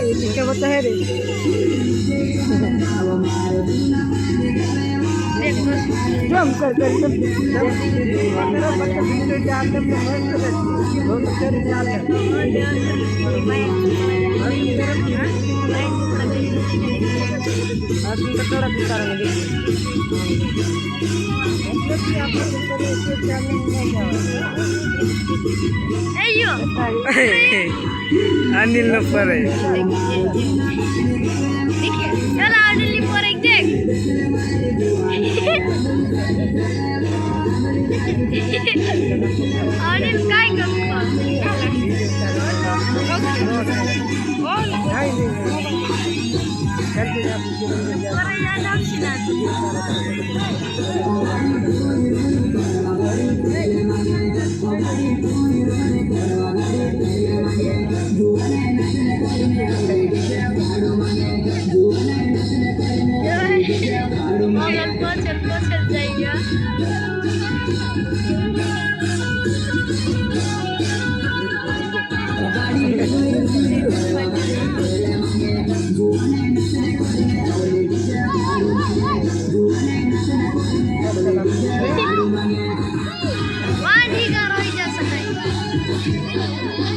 ini क्या बता है रे जम कर मेरा बच्चा वीडियो डाल दे बहुत अच्छा डाल आज भी थोड़ा पुकार में अनिल न परे चला अनिल पर एक देख अनिल काय करतो चल जाएगा माझी गारोई जैसा है